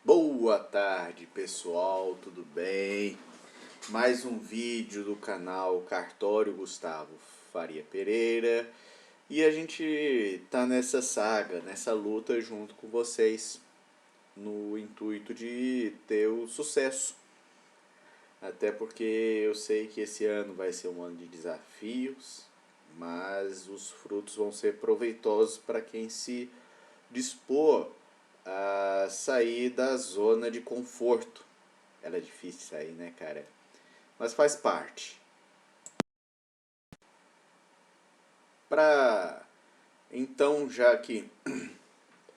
Boa tarde, pessoal, tudo bem? Mais um vídeo do canal Cartório Gustavo Faria Pereira e a gente tá nessa saga, nessa luta junto com vocês no intuito de ter o sucesso. Até porque eu sei que esse ano vai ser um ano de desafios, mas os frutos vão ser proveitosos para quem se dispor a sair da zona de conforto. Ela é difícil sair, né, cara? Mas faz parte. Então, já que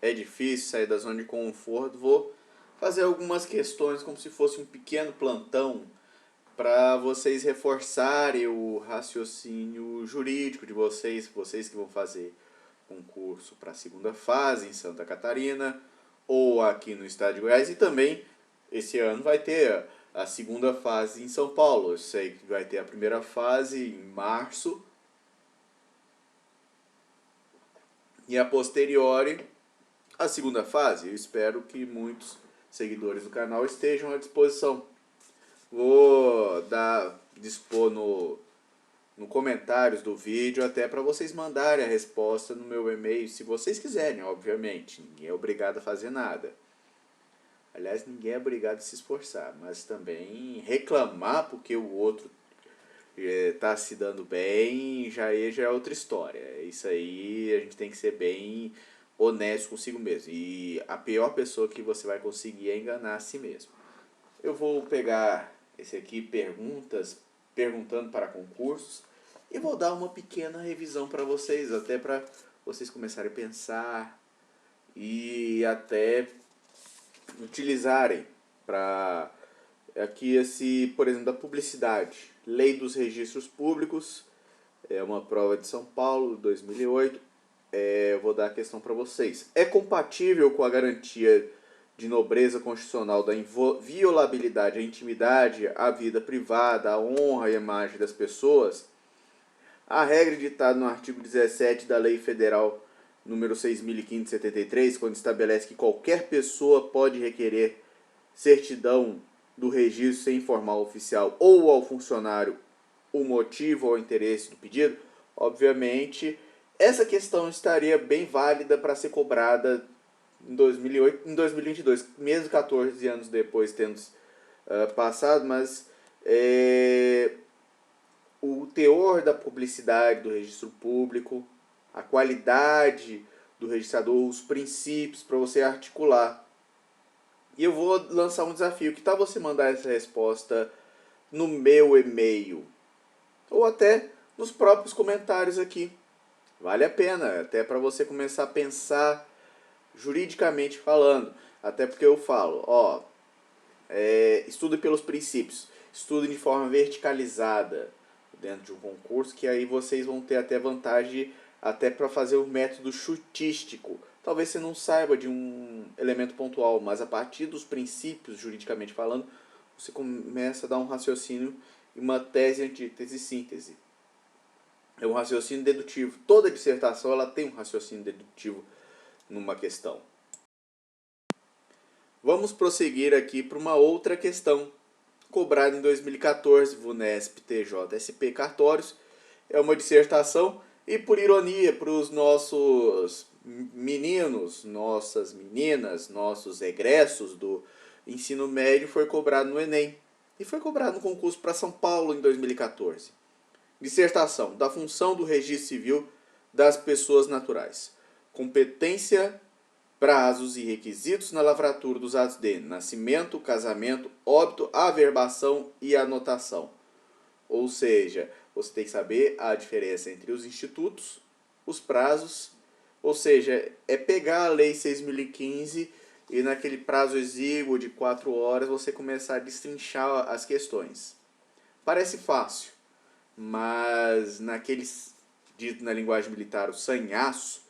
é difícil sair da zona de conforto, vou fazer algumas questões como se fosse um pequeno plantão para vocês reforçarem o raciocínio jurídico de vocês que vão fazer concurso para a segunda fase em Santa Catarina ou aqui no estado de Goiás, e também esse ano vai ter a segunda fase em São Paulo. Eu sei que vai ter a primeira fase em março e a posteriori a segunda fase. Eu espero que muitos seguidores do canal estejam à disposição. Vou dispor no comentários do vídeo até para vocês mandarem a resposta no meu e-mail, se vocês quiserem, obviamente. Ninguém é obrigado a fazer nada. Aliás, ninguém é obrigado a se esforçar, mas também reclamar porque o outro está se dando bem já é outra história. Isso aí a gente tem que ser bem honesto consigo mesmo. E a pior pessoa que você vai conseguir é enganar a si mesmo. Eu vou pegar esse aqui, perguntando para concursos, e vou dar uma pequena revisão para vocês, até para vocês começarem a pensar e até utilizarem para aqui por exemplo, da publicidade. Lei dos Registros Públicos, é uma prova de São Paulo, 2008. Eu vou dar a questão para vocês. É compatível com a garantia de nobreza constitucional da inviolabilidade à intimidade, à vida privada, à honra e à imagem das pessoas, a regra ditada no artigo 17 da Lei Federal número 6.573, quando estabelece que qualquer pessoa pode requerer certidão do registro sem informar ao oficial ou ao funcionário o motivo ou o interesse do pedido, obviamente essa questão estaria bem válida para ser cobrada em 2008, em 2022, mesmo 14 anos depois tendo passado, mas o teor da publicidade do registro público, a qualidade do registrador, os princípios para você articular. E eu vou lançar um desafio. Que tal você mandar essa resposta no meu e-mail? Ou até nos próprios comentários aqui. Vale a pena, até para você começar a pensar juridicamente falando. Até porque eu falo, estude pelos princípios. Estude de forma verticalizada dentro de um concurso, que aí vocês vão ter até vantagem até para fazer o método chutístico. Talvez você não saiba de um elemento pontual, mas a partir dos princípios, juridicamente falando, você começa a dar um raciocínio e uma tese, antítese e síntese. É um raciocínio dedutivo. Toda dissertação ela tem um raciocínio dedutivo numa questão. Vamos prosseguir aqui para uma outra questão, cobrada em 2014, VUNESP TJSP Cartórios. É uma dissertação e, por ironia, para os nossos meninos, nossas meninas, nossos egressos do ensino médio, foi cobrado no Enem. E foi cobrado no concurso para São Paulo em 2014. Dissertação da função do registro civil das pessoas naturais. Competência, prazos e requisitos na lavratura dos atos de nascimento, casamento, óbito, averbação e anotação. Ou seja, você tem que saber a diferença entre os institutos, os prazos, ou seja, é pegar a lei 6.015 e naquele prazo exíguo de 4 horas você começar a destrinchar as questões. Parece fácil, mas naqueles, dito na linguagem militar, o sanhaço,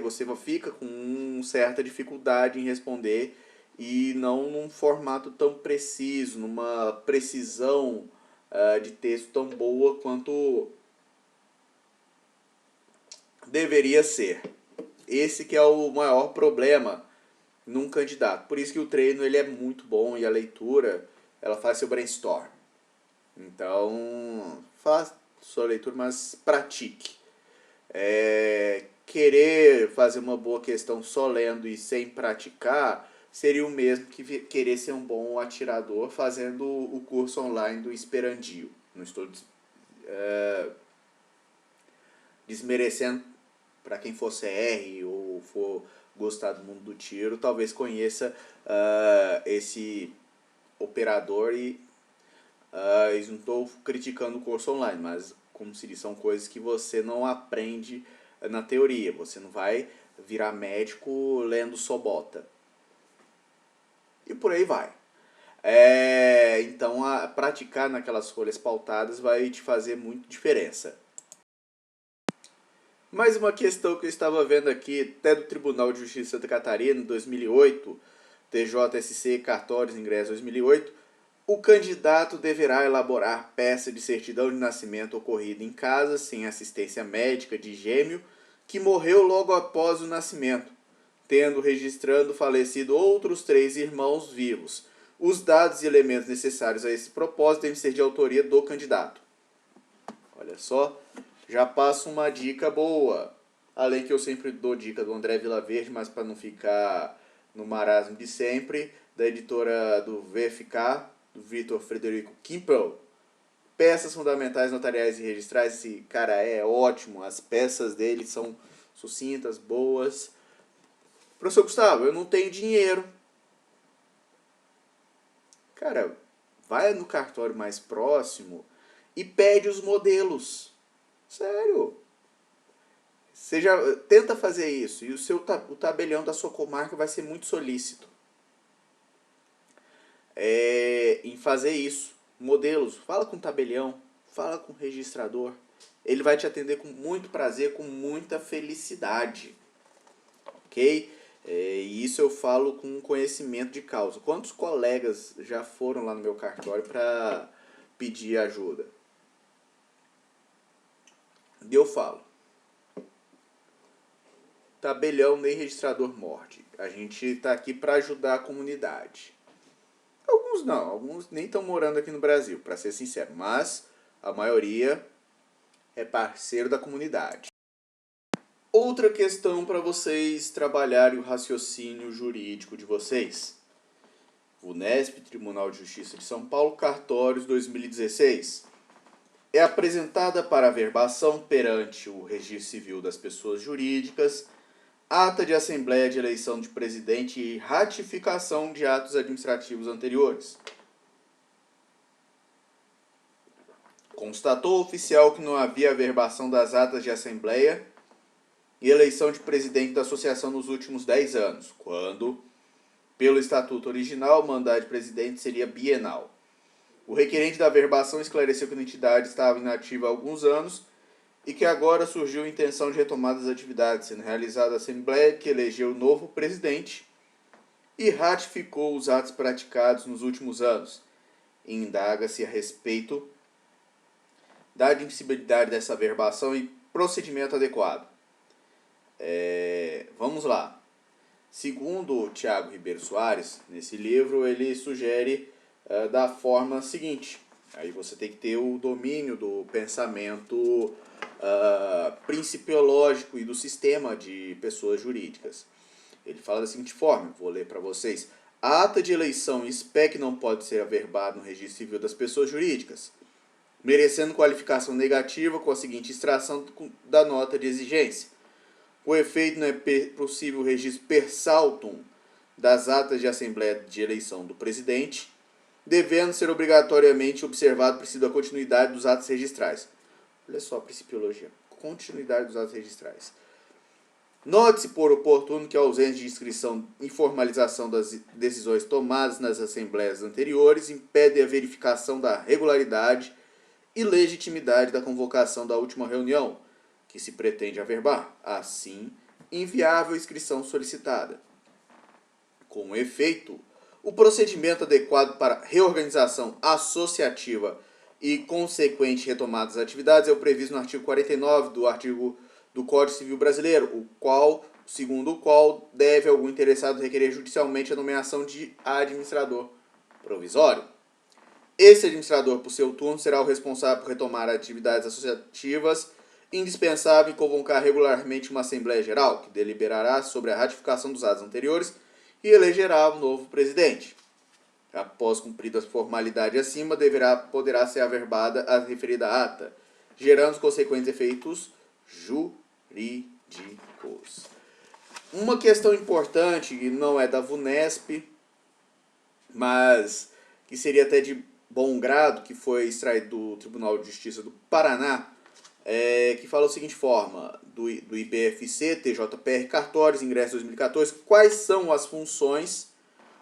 você fica com certa dificuldade em responder e não num formato tão preciso, numa precisão de texto tão boa quanto deveria ser. Esse que é o maior problema num candidato. Por isso que o treino ele é muito bom e a leitura ela faz seu brainstorm. Então, faça sua leitura, mas pratique. Querer fazer uma boa questão só lendo e sem praticar seria o mesmo que querer ser um bom atirador fazendo o curso online do Esperandio. Não estou desmerecendo para quem for CR ou for gostar do mundo do tiro, talvez conheça esse operador e não estou criticando o curso online, mas como se diz, são coisas que você não aprende na teoria. Você não vai virar médico lendo Sobota. E por aí vai. Então, praticar naquelas folhas pautadas vai te fazer muita diferença. Mais uma questão que eu estava vendo aqui, até do Tribunal de Justiça de Santa Catarina, 2008, TJSC, cartórios, ingresso 2008, o candidato deverá elaborar peça de certidão de nascimento ocorrida em casa, sem assistência médica de gêmeo, que morreu logo após o nascimento, tendo registrando falecido outros 3 irmãos vivos. Os dados e elementos necessários a esse propósito devem ser de autoria do candidato. Olha só, já passo uma dica boa. Além que eu sempre dou dica do André Vilaverde, mas para não ficar no marasmo de sempre, da editora do VFK, do Vitor Frederico Kimpel. Peças fundamentais notariais e registrais, esse cara é ótimo, as peças dele são sucintas, boas. Professor Gustavo, eu não tenho dinheiro. Cara, vai no cartório mais próximo e pede os modelos. Sério. Você já tenta fazer isso e o tabelião da sua comarca vai ser muito solícito em fazer isso. Modelos, fala com o tabelião, fala com o registrador. Ele vai te atender com muito prazer, com muita felicidade. Ok? E isso eu falo com conhecimento de causa. Quantos colegas já foram lá no meu cartório para pedir ajuda? E eu falo. Tabelião nem registrador morde. A gente está aqui para ajudar a comunidade. Alguns não, alguns nem estão morando aqui no Brasil, para ser sincero, mas a maioria é parceiro da comunidade. Outra questão para vocês trabalharem o raciocínio jurídico de vocês. VUNESP, Tribunal de Justiça de São Paulo, Cartórios 2016. É apresentada para averbação perante o Registro Civil das Pessoas Jurídicas, ata de assembleia de eleição de presidente e ratificação de atos administrativos anteriores. Constatou o oficial que não havia averbação das atas de assembleia e eleição de presidente da associação nos últimos 10 anos, quando, pelo estatuto original, o mandato de presidente seria bienal. O requerente da averbação esclareceu que a entidade estava inativa há alguns anos e que agora surgiu a intenção de retomar as atividades, sendo realizada a assembleia que elegeu o novo presidente e ratificou os atos praticados nos últimos anos. Indaga-se a respeito da admissibilidade dessa averbação e procedimento adequado. Vamos lá. Segundo o Tiago Ribeiro Soares, nesse livro ele sugere da forma seguinte. Aí você tem que ter o domínio do pensamento principiológico e do sistema de pessoas jurídicas. Ele fala da seguinte forma, vou ler para vocês. A ata de eleição SPEC não pode ser averbada no registro civil das pessoas jurídicas, merecendo qualificação negativa com a seguinte extração da nota de exigência. O efeito não é possível o registro per saltum das atas de assembleia de eleição do presidente, devendo ser obrigatoriamente observado o princípio da continuidade dos atos registrais. Olha só a principiologia. Continuidade dos atos registrais. Note-se por oportuno que a ausência de inscrição e formalização das decisões tomadas nas assembleias anteriores impede a verificação da regularidade e legitimidade da convocação da última reunião, que se pretende averbar. Assim, inviável a inscrição solicitada. Com efeito, o procedimento adequado para reorganização associativa e consequente retomada das atividades é o previsto no artigo 49 do Código Civil Brasileiro, o qual segundo o qual deve algum interessado requerer judicialmente a nomeação de administrador provisório. Esse administrador, por seu turno, será o responsável por retomar atividades associativas indispensável em convocar regularmente uma Assembleia Geral, que deliberará sobre a ratificação dos atos anteriores e elegerá um novo presidente. Após cumprida a formalidade acima, poderá ser averbada a referida ata, gerando os consequentes efeitos jurídicos. Uma questão importante, que não é da VUNESP, mas que seria até de bom grado, que foi extraído do Tribunal de Justiça do Paraná, que fala da seguinte forma, do IBFC, TJPR, Cartórios, Ingresso 2014, quais são as funções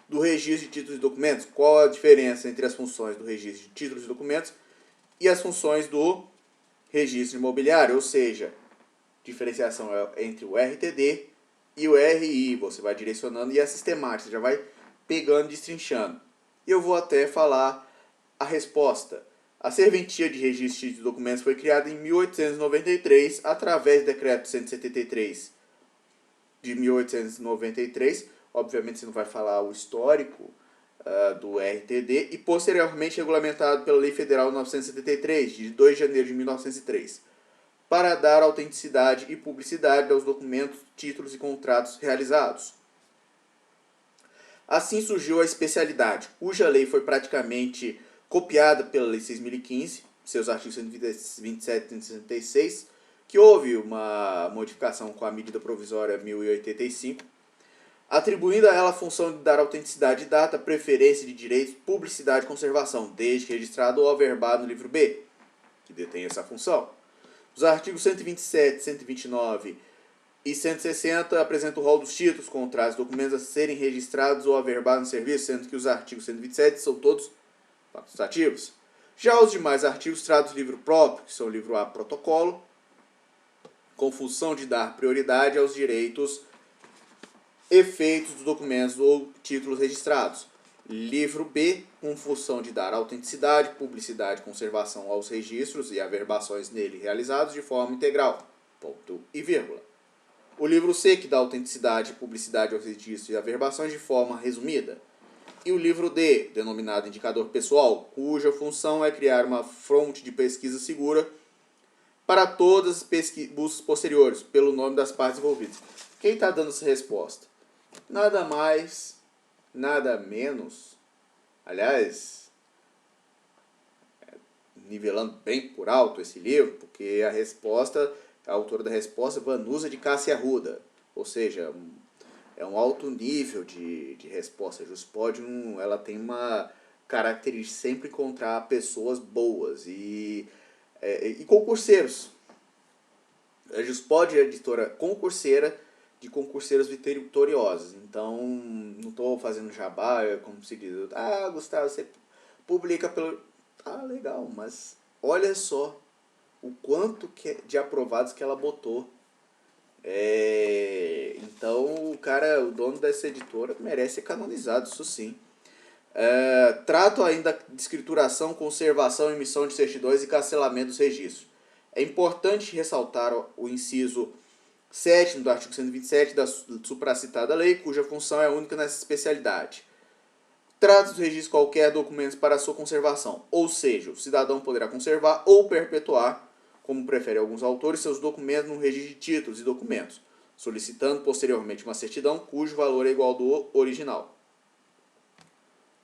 do registro de títulos e documentos? Qual a diferença entre as funções do registro de títulos e documentos e as funções do registro imobiliário? Ou seja, diferenciação entre o RTD e o RI. Você vai direcionando e a sistemática, você já vai pegando e destrinchando. E eu vou até falar a resposta. A serventia de registro de títulos e documentos foi criada em 1893 através do decreto 173 de 1893. Obviamente você não vai falar o histórico do RTD, e posteriormente regulamentado pela Lei Federal 973, de 2 de janeiro de 1903, para dar autenticidade e publicidade aos documentos, títulos e contratos realizados. Assim surgiu a especialidade, cuja lei foi praticamente copiada pela Lei 6.015, seus artigos 127 e 166, que houve uma modificação com a medida provisória 1085, atribuindo a ela a função de dar autenticidade de data, preferência de direitos, publicidade e conservação, desde que registrado ou averbado no livro B, que detém essa função. Os artigos 127, 129 e 160 apresentam o rol dos títulos, contratos, documentos a serem registrados ou averbados no serviço, sendo que os artigos 127 são todos facultativos. Já os demais artigos tratam do livro próprio, que são o livro A, protocolo, com função de dar prioridade aos direitos efeitos dos documentos ou títulos registrados. Livro B, com função de dar autenticidade, publicidade e conservação aos registros e averbações nele realizados de forma integral. Ponto e vírgula. O livro C, que dá autenticidade e publicidade aos registros e averbações de forma resumida. E o livro D, denominado indicador pessoal, cuja função é criar uma fonte de pesquisa segura para todas as buscas posteriores, pelo nome das partes envolvidas. Quem está dando essa resposta? Nada mais, nada menos, aliás, nivelando bem por alto esse livro, porque a autora da resposta é Vanusa de Cássia Arruda, ou seja, é um alto nível de resposta. A Juspod, ela tem uma característica de sempre encontrar pessoas boas e concurseiros. A Juspod é editora concurseira de concurseiros vitoriosos. Então, não estou fazendo jabá, como se diz. Gustavo, você publica pelo... legal, mas olha só o quanto de aprovados que ela botou. Então, o dono dessa editora merece ser canonizado, isso sim. Trato ainda de escrituração, conservação, emissão de certidões e cancelamento dos registros. É importante ressaltar o inciso 7º do artigo 127 da supracitada lei, cuja função é única nessa especialidade. Trata-se do registro de qualquer documento para sua conservação, ou seja, o cidadão poderá conservar ou perpetuar, como preferem alguns autores, seus documentos no registro de títulos e documentos, solicitando posteriormente uma certidão cujo valor é igual ao do original.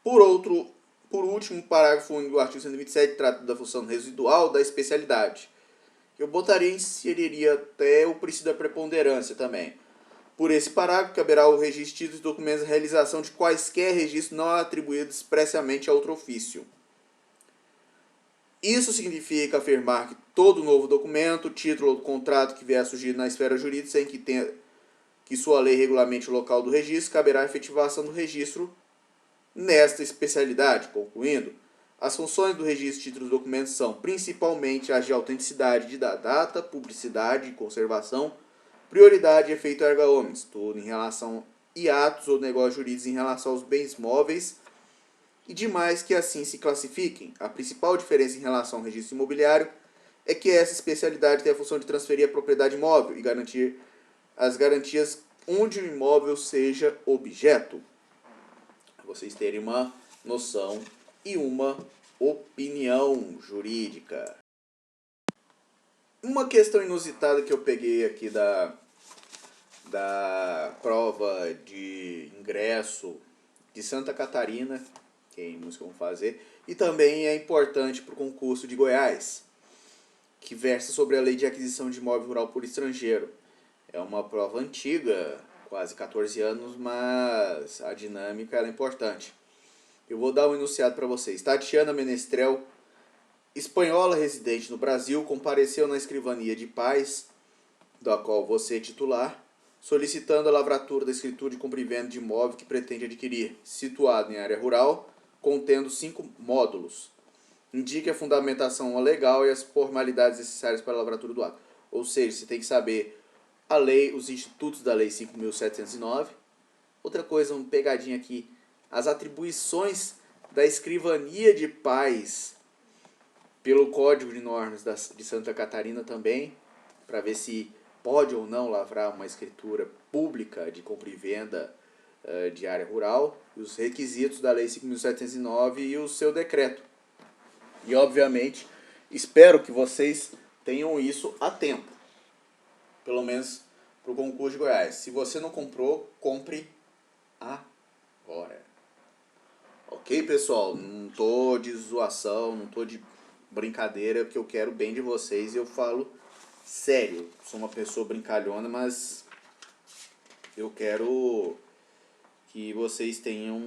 Por último, o parágrafo único do artigo 127 trata da função residual da especialidade. Eu inseriria até o princípio da preponderância também. Por esse parágrafo, caberá ao registro de títulos e documentos a realização de quaisquer registros não atribuídos expressamente a outro ofício. Isso significa afirmar que todo novo documento, título ou contrato que vier a surgir na esfera jurídica sem que sua lei regulamente o local do registro, caberá a efetivação do registro nesta especialidade. Concluindo, as funções do registro de títulos e documentos são principalmente as de autenticidade de data, publicidade e conservação, prioridade e efeito erga omnes, tudo em relação a atos ou negócios jurídicos em relação aos bens móveis e demais que assim se classifiquem. A principal diferença em relação ao registro imobiliário é que essa especialidade tem a função de transferir a propriedade móvel e garantir as garantias onde o imóvel seja objeto. Vocês terem uma noção e uma opinião jurídica. Uma questão inusitada que eu peguei aqui da prova de ingresso de Santa Catarina, que é música vão fazer, e também é importante para o concurso de Goiás, que versa sobre a lei de aquisição de imóvel rural por estrangeiro. É uma prova antiga, quase 14 anos, mas a dinâmica ela é importante. Eu vou dar um enunciado para vocês. Tatiana Menestrel, espanhola residente no Brasil, compareceu na escrivania de paz, da qual você é titular, solicitando a lavratura da escritura de compra e venda de imóvel que pretende adquirir, situado em área rural, contendo 5 módulos. Indique a fundamentação legal e as formalidades necessárias para a lavratura do ato. Ou seja, você tem que saber a lei, os institutos da lei 5.709. Outra coisa, uma pegadinha aqui, as atribuições da escrivania de paz pelo Código de Normas de Santa Catarina também, para ver se pode ou não lavrar uma escritura pública de compra e venda de área rural, os requisitos da lei 5.709 e o seu decreto. E, obviamente, espero que vocês tenham isso a tempo, pelo menos para o concurso de Goiás. Se você não comprou, compre agora. Ok, pessoal? Não tô de zoação, não tô de brincadeira, porque eu quero bem de vocês e eu falo sério. Sou uma pessoa brincalhona, mas eu quero que vocês tenham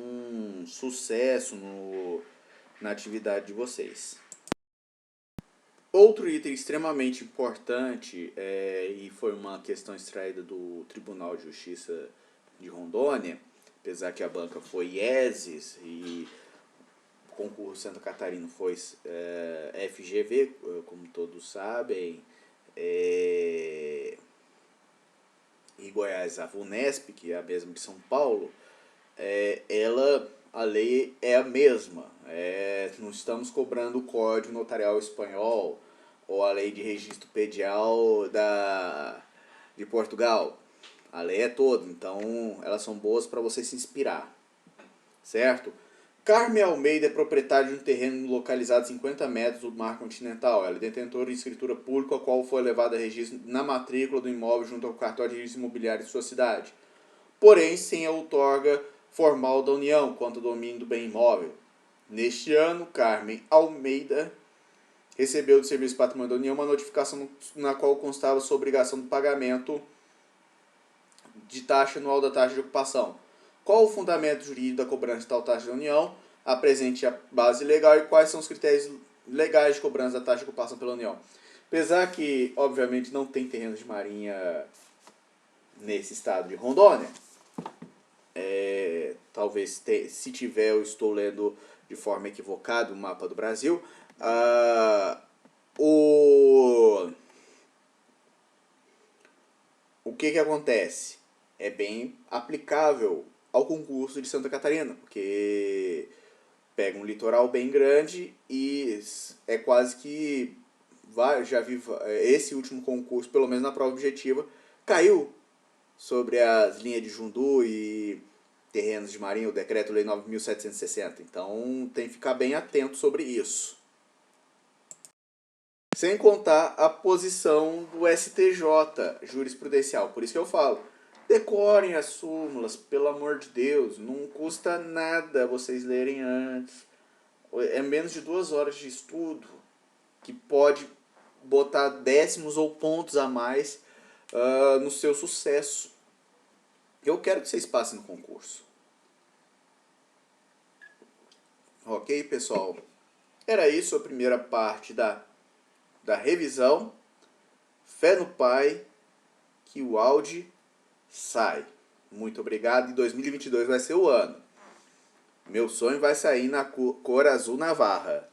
sucesso na atividade de vocês. Outro item extremamente importante, e foi uma questão extraída do Tribunal de Justiça de Rondônia, apesar que a banca foi IESES e o concurso Santa Catarina foi FGV, como todos sabem, e Goiás a VUNESP, que é a mesma de São Paulo, a lei é a mesma. Não estamos cobrando o Código Notarial Espanhol ou a lei de registro pedial de Portugal. A lei é toda, então elas são boas para você se inspirar, certo? Carmen Almeida é proprietária de um terreno localizado a 50 metros do mar continental. Ela é detentora de escritura pública, a qual foi levada a registro na matrícula do imóvel junto ao cartório de registro imobiliário de sua cidade, porém sem a outorga formal da União quanto ao domínio do bem imóvel. Neste ano, Carmen Almeida recebeu do Serviço Patrimônio da União uma notificação na qual constava sua obrigação de pagamento de taxa anual da taxa de ocupação. Qual o fundamento jurídico da cobrança de tal taxa da União? Apresente a base legal e quais são os critérios legais de cobrança da taxa de ocupação pela União. Apesar que, obviamente, não tem terrenos de marinha nesse estado de Rondônia, talvez se tiver, eu estou lendo de forma equivocada o mapa do Brasil. O que acontece? É bem aplicável ao concurso de Santa Catarina, porque pega um litoral bem grande e é quase que, já vi esse último concurso, pelo menos na prova objetiva, caiu sobre as linhas de Jundu e terrenos de marinha, o Decreto-Lei 9.760. Então tem que ficar bem atento sobre isso. Sem contar a posição do STJ jurisprudencial. Por isso que eu falo, decorem as súmulas, pelo amor de Deus. Não custa nada vocês lerem antes. É menos de 2 horas de estudo que pode botar décimos ou pontos a mais no seu sucesso. Eu quero que vocês passem no concurso. Ok, pessoal? Era isso a primeira parte da revisão. Fé no Pai, que o Audi sai. Muito obrigado. E 2022 vai ser o ano. Meu sonho vai sair na cor azul Navarra.